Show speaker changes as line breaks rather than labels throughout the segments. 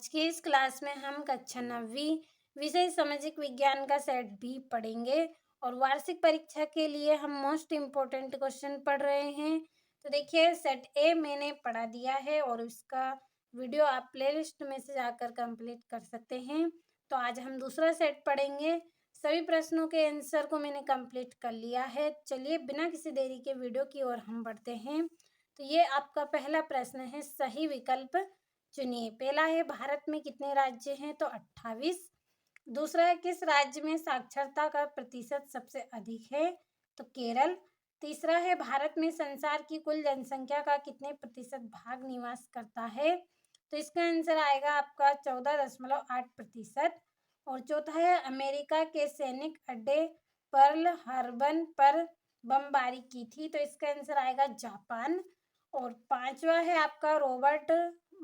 आज की इस क्लास में हम कक्षा 9वीं विषय सामाजिक विज्ञान का सेट बी पढ़ेंगे और वार्षिक परीक्षा के लिए हम मोस्ट इम्पोर्टेंट क्वेश्चन पढ़ रहे हैं। तो देखिए सेट ए मैंने पढ़ा दिया है और उसका वीडियो आप प्लेलिस्ट में से जाकर कंप्लीट कर सकते हैं। तो आज हम दूसरा सेट पढ़ेंगे। सभी प्रश्नों के आंसर को मैंने कंप्लीट कर लिया है। चलिए बिना किसी देरी के वीडियो की ओर हम बढ़ते हैं। तो ये आपका पहला प्रश्न है, सही विकल्प चुनिए। पहला है भारत में कितने राज्य हैं, तो 28। दूसरा है किस राज्य में साक्षरता का प्रतिशत सबसे अधिक है, तो केरल। तीसरा है भारत में संसार की कुल जनसंख्या का कितने प्रतिशत भाग निवास करता है, तो इसका आंसर आएगा आपका 14.8%। और चौथा है अमेरिका के सैनिक अड्डे पर्ल हार्बर पर बमबारी की थी, तो इसका आंसर आएगा जापान। और पांचवा है आपका रॉबर्ट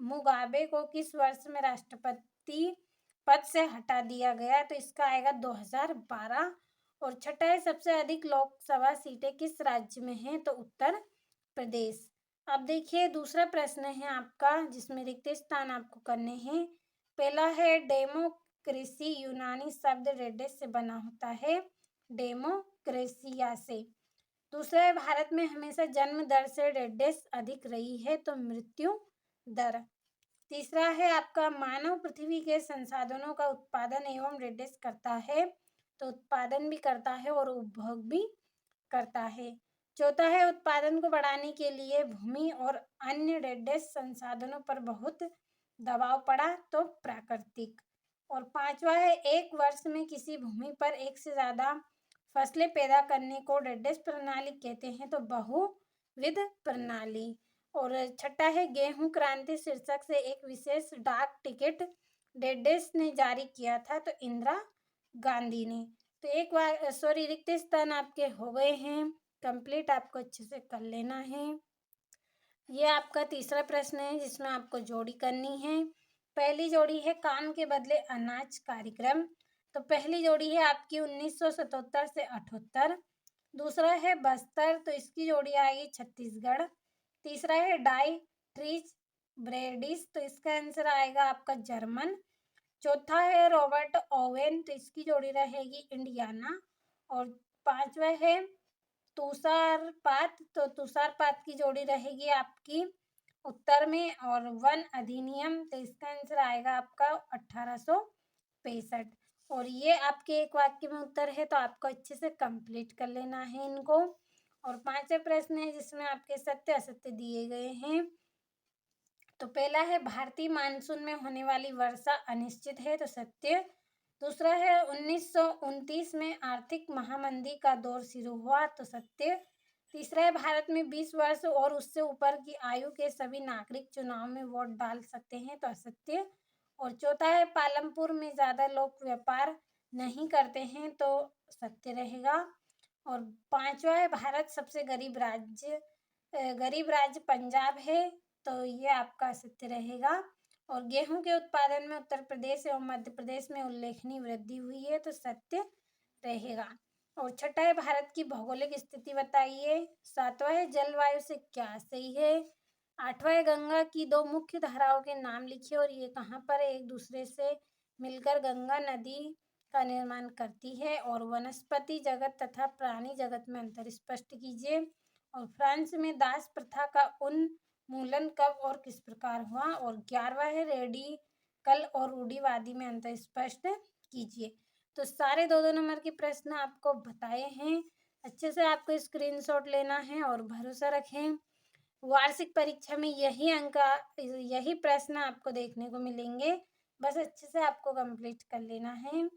मुगाबे को किस वर्ष में राष्ट्रपति पद से हटा दिया गया, तो इसका आएगा 2012। और छठा है सबसे अधिक लोकसभा सीटें किस राज्य में हैं, तो उत्तर प्रदेश। अब देखिए दूसरा प्रश्न है आपका जिसमें रिक्त स्थान आपको करने हैं। पहला है डेमोक्रेसी यूनानी शब्द रेडेस से बना होता है, डेमोक्रेसिया से। दूसरा है भारत में हमेशा जन्म दर से रेडेस अधिक रही है, तो मृत्यु दर। तीसरा है आपका मानव पृथ्वी के संसाधनों का उत्पादन एवं रेडेस करता है, तो उत्पादन भी करता है और उपभोग भी करता है। चौथा है उत्पादन को बढ़ाने के लिए भूमि और अन्य रेडेस संसाधनों पर बहुत दबाव पड़ा, तो प्राकृतिक। और पांचवा है एक वर्ष में किसी भूमि पर एक से ज्यादा फसलें पैदा करने को रेडेस प्रणाली कहते हैं, तो बहुविध प्रणाली। और छठा है गेहूं क्रांति शीर्षक से एक विशेष डाक टिकट डेडेस ने जारी किया था, तो इंदिरा गांधी ने। तो एक बार रिक्त स्थान आपके हो गए हैं कंप्लीट, आपको अच्छे से कर लेना है। ये आपका तीसरा प्रश्न है जिसमें आपको जोड़ी करनी है। पहली जोड़ी है काम के बदले अनाज कार्यक्रम, तो पहली जोड़ी है आपकी 1977 से 78। दूसरा है बस्तर, तो इसकी जोड़ी आएगी छत्तीसगढ़। तीसरा है डाई ट्रीज ब्रेडिस, तो इसका आंसर आएगा आपका जर्मन। चौथा है रॉबर्ट ओवेन, तो इसकी जोड़ी रहेगी इंडियाना। और पांचवा है तुषारपात, तो तुषारपात की जोड़ी रहेगी आपकी उत्तर में। और वन अधिनियम, तो इसका आंसर आएगा आपका 1865। और ये आपके एक वाक्य में उत्तर है, तो आपको अच्छे से कंप्लीट कर लेना है इनको। और पांचवा प्रश्न है जिसमें आपके सत्य असत्य दिए गए हैं। तो पहला है भारतीय मानसून में होने वाली वर्षा अनिश्चित है, तो सत्य। दूसरा है 1929 में आर्थिक महामंदी का दौर शुरू हुआ, तो सत्य। तीसरा है भारत में 20 वर्ष और उससे ऊपर की आयु के सभी नागरिक चुनाव में वोट डाल सकते हैं, तो असत्य। और चौथा है पालमपुर में ज्यादा लोग व्यापार नहीं करते हैं, तो सत्य रहेगा। और पांचवा है भारत सबसे गरीब राज्य पंजाब है, तो ये आपका सत्य रहेगा। और गेहूं के उत्पादन में उत्तर प्रदेश एवं मध्य प्रदेश में उल्लेखनीय वृद्धि हुई है, तो सत्य रहेगा। और छठा है भारत की भौगोलिक स्थिति बताइए। सातवां है जलवायु से क्या सही है। आठवां है गंगा की दो मुख्य धाराओं के नाम लिखिए और ये कहाँ पर एक दूसरे से मिलकर गंगा नदी का निर्माण करती है। और वनस्पति जगत तथा प्राणी जगत में अंतर स्पष्ट कीजिए। और फ्रांस में दास प्रथा का उन्मूलन कब और किस प्रकार हुआ। और 11वां है रेडिकल और रूढ़िवादी में अंतर स्पष्ट कीजिए। तो सारे 2-2 नंबर के प्रश्न आपको बताए हैं, अच्छे से आपको स्क्रीनशॉट लेना है और भरोसा रखें वार्षिक परीक्षा में यही प्रश्न आपको देखने को मिलेंगे, बस अच्छे से आपको कंप्लीट कर लेना है।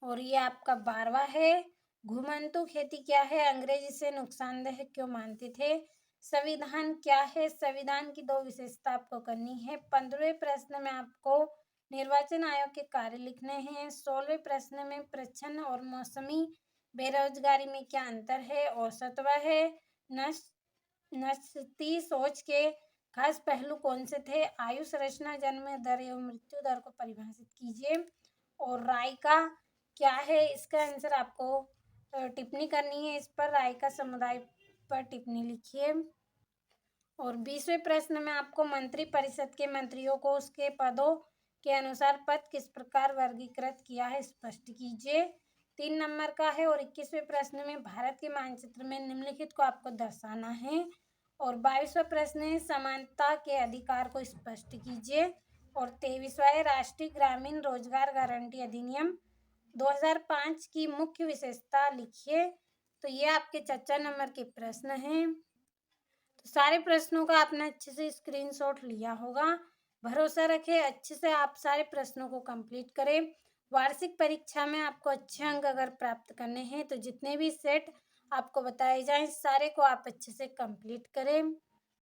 और ये आपका 12वां है घुमंतु खेती क्या है, अंग्रेज इसे नुकसानदेह क्यों मानते थे। संविधान क्या है, संविधान की 2 विशेषता आपको करनी है। 15वें प्रश्न में आपको निर्वाचन आयोग के कार्य लिखने हैं। 16वें प्रश्न में प्रच्छन्न और मौसमी बेरोजगारी में क्या अंतर है। और 17वां है नस्ती सोच के खास पहलू कौन से थे। आयु संरचना जन्म दर एवं मृत्यु दर को परिभाषित कीजिए। और राय का क्या है, इसका आंसर आपको टिप्पणी करनी है, इस पर राय का समुदाय पर टिप्पणी लिखिए। और 20वें प्रश्न में आपको मंत्रिपरिषद के मंत्रियों को उसके पदों के अनुसार पद किस प्रकार वर्गीकृत किया है, स्पष्ट कीजिए। 3 नंबर का है। और 21वें प्रश्न में भारत के मानचित्र में निम्नलिखित को आपको दर्शाना है। और 22वां प्रश्न है समानता के अधिकार को स्पष्ट कीजिए। और 23वां है राष्ट्रीय ग्रामीण रोजगार गारंटी अधिनियम 2005 की मुख्य विशेषता लिखिए। तो ये आपके 4 नंबर के प्रश्न हैं। तो सारे प्रश्नों का आपने अच्छे से स्क्रीनशॉट लिया होगा। भरोसा रखें, अच्छे से आप सारे प्रश्नों को कंप्लीट करें। वार्षिक परीक्षा में आपको अच्छे अंक अगर प्राप्त करने हैं तो जितने भी सेट आपको बताए जाएं सारे को आप अच्छे से कंप्लीट करें।